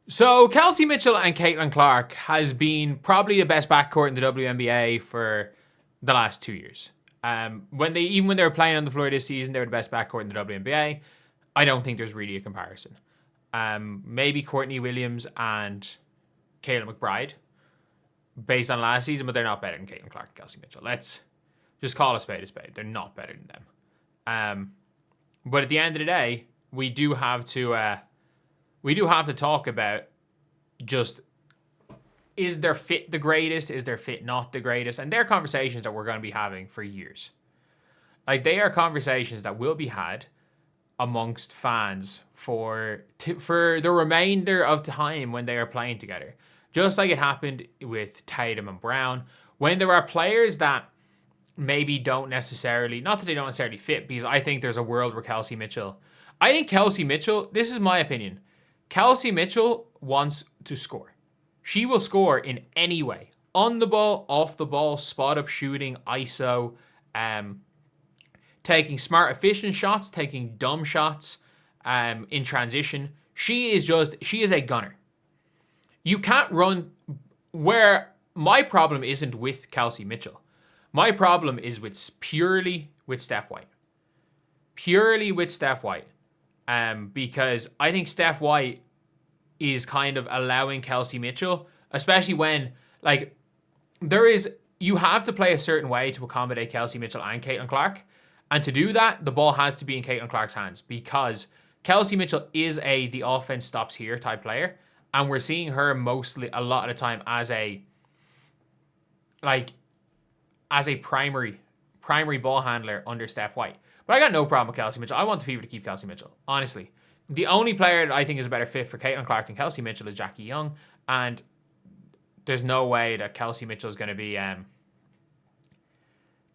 So Kelsey Mitchell and Caitlin Clark has been probably the best backcourt in the WNBA for the last 2 years. When they were playing on the floor this season, they were the best backcourt in the WNBA. I don't think there's really a comparison. Maybe Courtney Williams and Kayla McBride, based on last season, but they're not better than Caitlin Clark and Kelsey Mitchell. Let's just call a spade a spade. They're not better than them. But at the end of the day, we do have to talk about just, is their fit the greatest? Is their fit not the greatest? And they're conversations that we're going to be having for years. Like, they are conversations that will be had amongst fans for the remainder of time when they are playing together. Just like it happened with Tatum and Brown, when there are players that maybe don't necessarily, not that they don't necessarily fit, because I think there's a world where Kelsey Mitchell, this is my opinion, Kelsey Mitchell wants to score. She will score in any way. On the ball, off the ball, spot up shooting, ISO, taking smart, efficient shots, taking dumb shots in transition. She is a gunner. You can't run, where my problem isn't with Kelsey Mitchell. My problem is purely with Steph White. Because I think Steph White is kind of allowing Kelsey Mitchell, especially when, like, you have to play a certain way to accommodate Kelsey Mitchell and Caitlin Clark. And to do that, the ball has to be in Caitlin Clark's hands, because Kelsey Mitchell is the offense stops here type player. And we're seeing her mostly a lot of the time as a primary ball handler under Steph White. But I got no problem with Kelsey Mitchell. I want the Fever to keep Kelsey Mitchell, honestly. The only player that I think is a better fit for Caitlin Clark than Kelsey Mitchell is Jackie Young. And there's no way that Kelsey Mitchell is going to be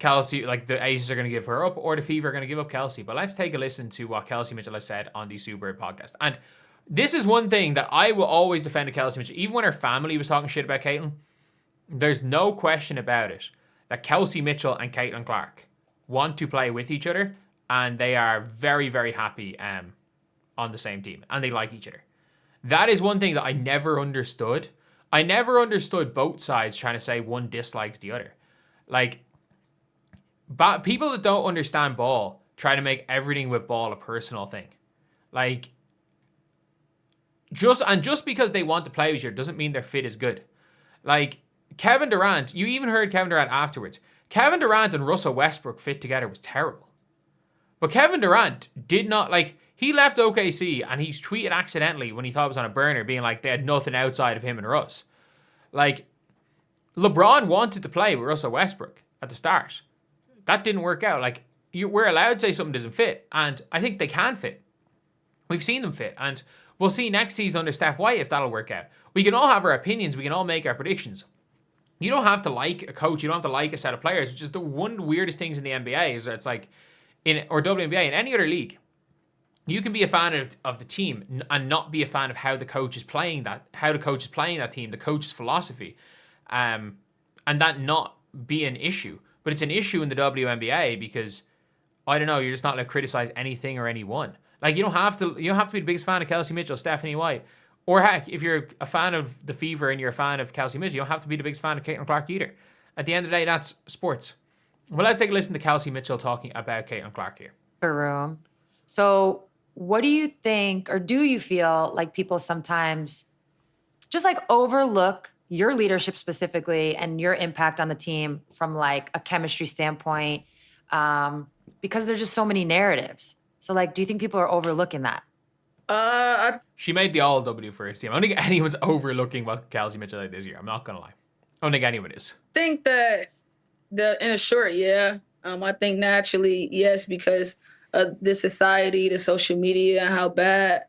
Kelsey, like the Aces are going to give her up, or the Fever are going to give up Kelsey. But let's take a listen to what Kelsey Mitchell has said on the Super podcast. And this is one thing that I will always defend Kelsey Mitchell. Even when her family was talking shit about Caitlin, there's no question about it that Kelsey Mitchell and Caitlin Clark want to play with each other, and they are very, very happy on the same team, and they like each other. That is one thing that I never understood. I never understood both sides trying to say one dislikes the other. Like, but people that don't understand ball try to make everything with ball a personal thing. Like, just because they want to play with you doesn't mean their fit is good. Like, Kevin Durant, you even heard Kevin Durant afterwards. Kevin Durant and Russell Westbrook fit together was terrible. But Kevin Durant did not, he left OKC and he tweeted accidentally when he thought it was on a burner, being like they had nothing outside of him and Russ. Like, LeBron wanted to play with Russell Westbrook at the start. That didn't work out. Like, we're allowed to say something doesn't fit, and I think they can fit. We've seen them fit, and we'll see next season under Steph White if that'll work out. We can all have our opinions. We can all make our predictions. You don't have to like a coach. You don't have to like a set of players, which is the one of the weirdest things in the NBA is that it's like, or WNBA, in any other league, you can be a fan of the team and not be a fan of how the coach is playing that team, the coach's philosophy, and that not be an issue. But it's an issue in the WNBA because, I don't know, you're just not allowed to criticize anything or anyone. Like, you don't have to be the biggest fan of Kelsey Mitchell, Stephanie White, or heck, if you're a fan of the Fever and you're a fan of Kelsey Mitchell, you don't have to be the biggest fan of Caitlin Clark either. At the end of the day, that's sports. Well, let's take a listen to Kelsey Mitchell talking about Caitlin Clark here. Room. So what do you think, or do you feel like people sometimes just like overlook your leadership specifically and your impact on the team from like a chemistry standpoint, because there's just so many narratives? So like, do you think people are overlooking that? She made the All-W first team. I don't think anyone's overlooking what Kelsey Mitchell did this year. I'm not going to lie. I don't think anyone is. I think that in a short, yeah. I think naturally, yes, because of the society, the social media, and how bad,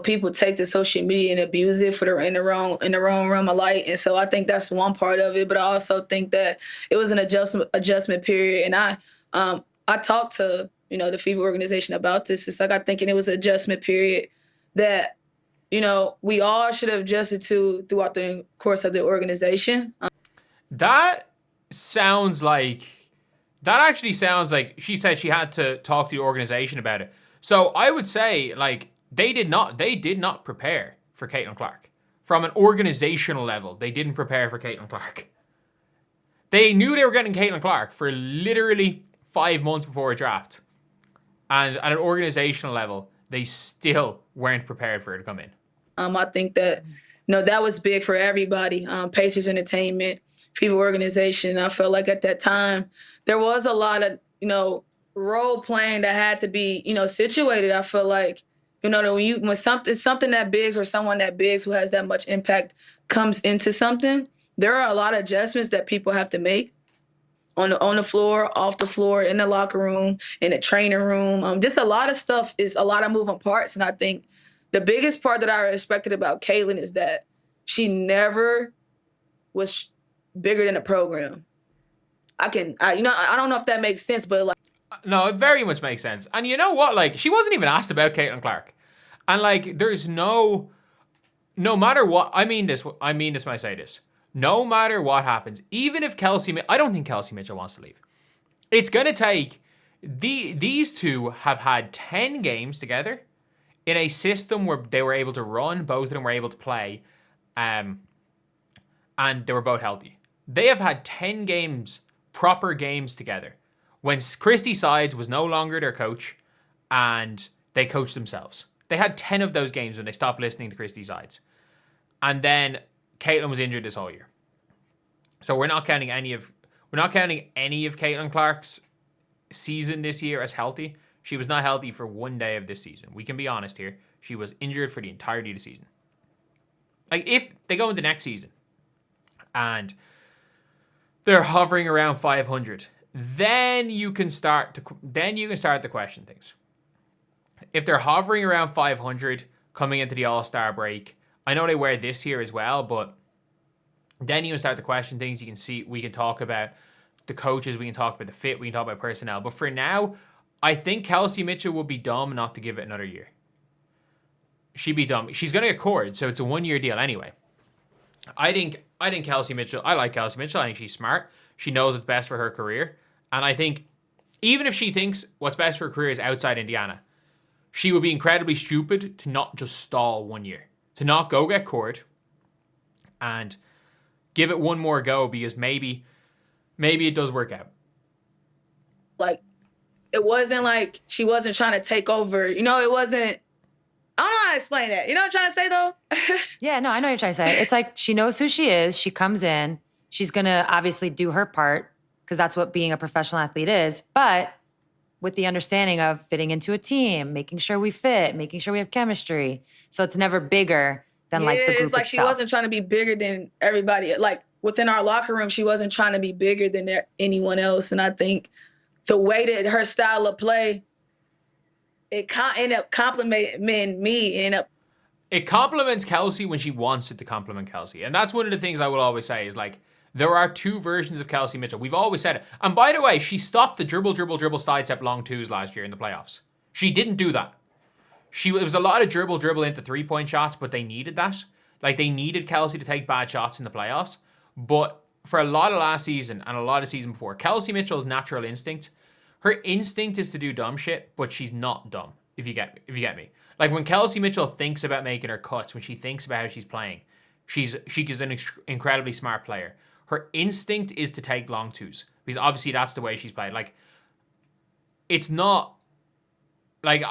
people take to social media and abuse it for in the wrong realm of light. And so I think that's one part of it. But I also think that it was an adjustment period. And I talked to, the Fever organization about this. It's like, I think it was an adjustment period that, we all should have adjusted to throughout the course of the organization. That actually sounds like she said she had to talk to the organization about it. So I would say, like, they did not prepare for Caitlin Clark. from an organizational level, they didn't prepare for Caitlin Clark. They knew they were getting Caitlin Clark for literally 5 months before a draft. And at an organizational level, they still weren't prepared for her to come in. I think that, that was big for everybody. Pacers Entertainment, People Organization. I felt like at that time, there was a lot of, role playing that had to be, situated. I feel like, that when something that big or someone that big who has that much impact comes into something, there are a lot of adjustments that people have to make on the floor, off the floor, in the locker room, in the training room. Just a lot of stuff is a lot of moving parts. And I think the biggest part that I respected about Caitlin is that she never was bigger than the program. I don't know if that makes sense, but like. No, it very much makes sense. And you know what? Like, she wasn't even asked about Caitlin Clark. And like, there's no matter what, I mean this when I say this. No matter what happens, even if I don't think Kelsey Mitchell wants to leave. It's going to take, these two have had 10 games together in a system where they were able to run, both of them were able to play, and they were both healthy. They have had 10 games, proper games together, when Christy Sides was no longer their coach, and they coached themselves. They had 10 of those games when they stopped listening to Christy Sides. And then Caitlin was injured this whole year. So we're not counting any of Caitlin Clark's season this year as healthy. She was not healthy for one day of this season. We can be honest here. She was injured for the entirety of the season. Like, if they go into next season and they're hovering around 500, then you can start to question things. If they're hovering around 500 coming into the All-Star break, I know they were this year as well, but then you can start to question things. We can talk about the coaches, we can talk about the fit, we can talk about personnel. But for now, I think Kelsey Mitchell would be dumb not to give it another year. She'd be dumb. She's going to get cored, so it's a 1-year deal anyway. I think Kelsey Mitchell, I like Kelsey Mitchell. I think she's smart. She knows what's best for her career. And I think even if she thinks what's best for her career is outside Indiana, she would be incredibly stupid to not just stall 1 year. To not go get cored and give it one more go, because maybe it does work out. Like, it wasn't like she wasn't trying to take over. It wasn't. I don't know how to explain that. You know what I'm trying to say, though? Yeah, no, I know what you're trying to say. It's like she knows who she is. She comes in. She's going to obviously do her part because that's what being a professional athlete is. But with the understanding of fitting into a team, making sure we fit, making sure we have chemistry. So it's never bigger than like the group it's like itself. She wasn't trying to be bigger than everybody. Like, within our locker room, she wasn't trying to be bigger than anyone else. And I think the way that her style of play, it ended up complimenting me. It compliments Kelsey when she wants it to compliment Kelsey. And that's one of the things I will always say is, like, there are two versions of Kelsey Mitchell. We've always said it. And by the way, she stopped the dribble, sidestep, long twos last year in the playoffs. She didn't do that. It was a lot of dribble into three-point shots, but they needed that. Like, they needed Kelsey to take bad shots in the playoffs. But for a lot of last season and a lot of season before, Kelsey Mitchell's natural instinct, her instinct is to do dumb shit, but she's not dumb, if you get me. Like, when Kelsey Mitchell thinks about making her cuts, when she thinks about how she's playing, she is an incredibly smart player. Her instinct is to take long twos, because obviously that's the way she's played. Like, it's not like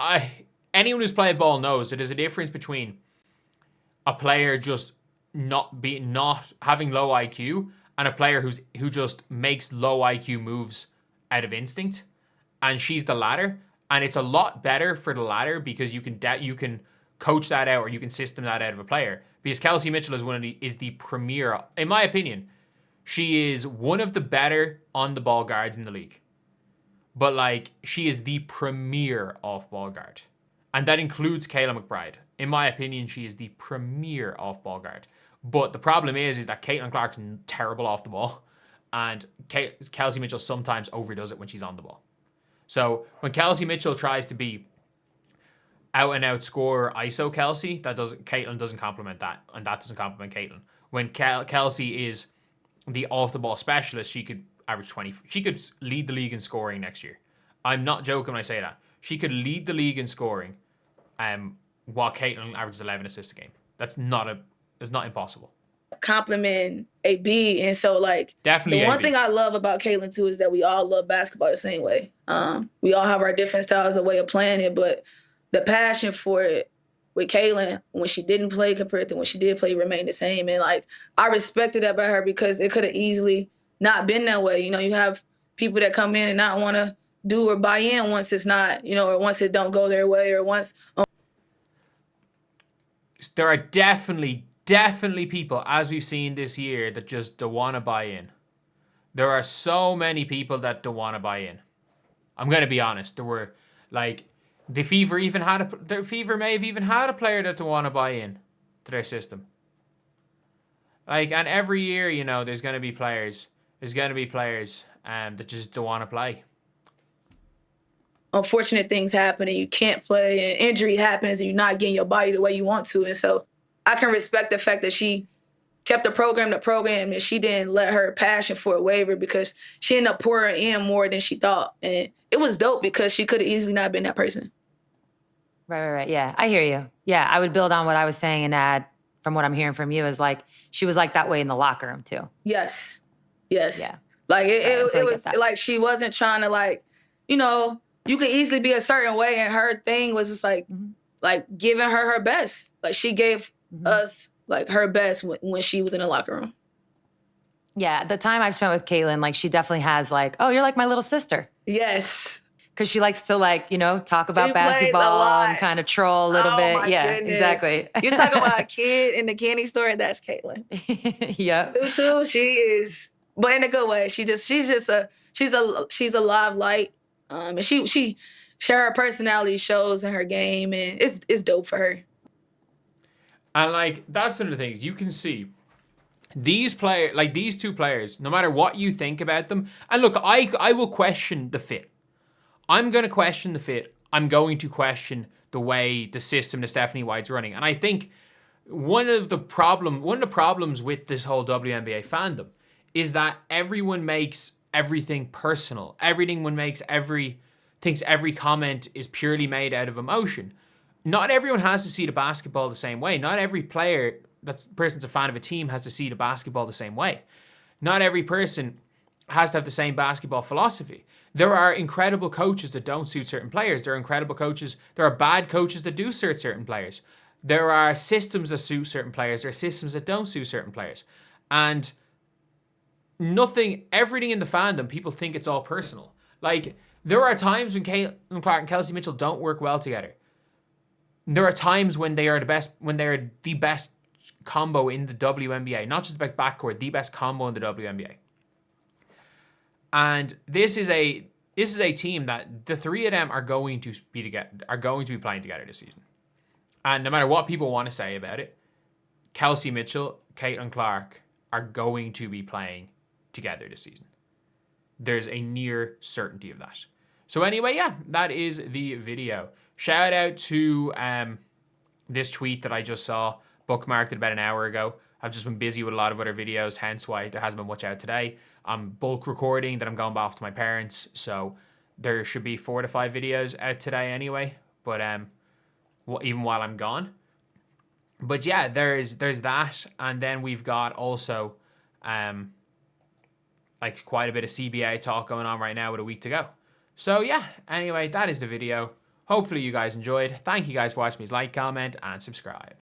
anyone who's played ball knows that there's a difference between a player just not having low IQ and a player who just makes low IQ moves out of instinct. And she's the latter, and it's a lot better for the latter because you can coach that out, or you can system that out of a player. Because Kelsey Mitchell is the premier, in my opinion. She is one of the better on the ball guards in the league. But like, she is the premier off-ball guard. And that includes Kayla McBride. In my opinion, she is the premier off-ball guard. But the problem is that Caitlin Clark's terrible off the ball. And Kelsey Mitchell sometimes overdoes it when she's on the ball. So when Kelsey Mitchell tries to be out-and-out scorer ISO Kelsey, Caitlin doesn't complement that. And that doesn't complement Caitlin. When Kelsey is the off-the-ball specialist, she could average 20. She could lead the league in scoring next year. I'm not joking when I say that. She could lead the league in scoring while Caitlin averages 11 assists a game. That's not It's not impossible. Compliment a B. And so, like, Definitely the one AB. thing I love about Caitlin, too, is that we all love basketball the same way. We all have our different styles of way of playing it, but the passion for it with Caitlin, when she didn't play compared to when she did play, remained the same. And, like, I respected that about her because it could have easily not been that way. You know, you have people that come in and not want to do or buy in once it's not, you know, or once it don't go their way, or once... There are definitely people, as we've seen this year, that just don't want to buy in. There are so many people that don't want to buy in. I'm going to be honest. There were, like, the Fever may have even had a player that don't want to buy in to their system. Like, and every year, you know, there's going to be players that just don't want to play. Unfortunate things happen and you can't play, and injury happens and you're not getting your body the way you want to. And so I can respect the fact that she kept the program and she didn't let her passion for it waver, because she ended up pouring in more than she thought. And it was dope because she could have easily not been that person. Right. Yeah, I hear you. Yeah, I would build on what I was saying and add from what I'm hearing from you is like she was like that way in the locker room too. Yes. Yeah. Like Right, it was like she wasn't trying to, like, you know, you could easily be a certain way, and her thing was just like giving her best. Like she gave us like her best when she was in the locker room. Yeah, the time I've spent with Caitlin, like she definitely has like, oh, you're like my little sister. Yes. Because she likes to, like, you know, talk about She plays a basketball lot. and kind of troll a little bit. My Yeah, goodness. exactly. You're talking about a kid in the candy store. That's Caitlin. Yep. Tutu, she is, but in a good way. She's a live light. And she her personality shows in her game, and it's dope for her. And, like, that's one of the things you can see. These two players, no matter what you think about them, and look, I will question the fit. I'm going to question the fit. I'm going to question the way the system that Stephanie White's running. And I think one of the problems with this whole WNBA fandom is that everyone makes everything personal. Thinks every comment is purely made out of emotion. Not everyone has to see the basketball the same way. Not every person's a fan of a team has to see the basketball the same way. Not every person has to have the same basketball philosophy. There are incredible coaches that don't suit certain players. There are bad coaches that do suit certain players. There are systems that suit certain players. There are systems that don't suit certain players. And everything in the fandom, people think it's all personal. Like, there are times when Caitlin Clark and Kelsey Mitchell don't work well together. There are times when they are the best combo in the WNBA, not just about backcourt, the best combo in the WNBA. And this is a team that the three of them are going to be playing together this season. And no matter what people want to say about it, Kelsey Mitchell, Caitlin Clark are going to be playing together this season. There's a near certainty of that. So anyway, yeah, that is the video. Shout out to this tweet that I just saw, bookmarked it about an hour ago. I've just been busy with a lot of other videos, hence why there hasn't been much out today. I'm bulk recording that I'm going off to my parents, so there should be 4 to 5 videos out today anyway, but even while I'm gone. But yeah, there's that, and then we've got also like quite a bit of CBA talk going on right now with a week to go. So yeah, anyway, that is the video. Hopefully you guys enjoyed. Thank you guys for watching. Please like, comment, and subscribe.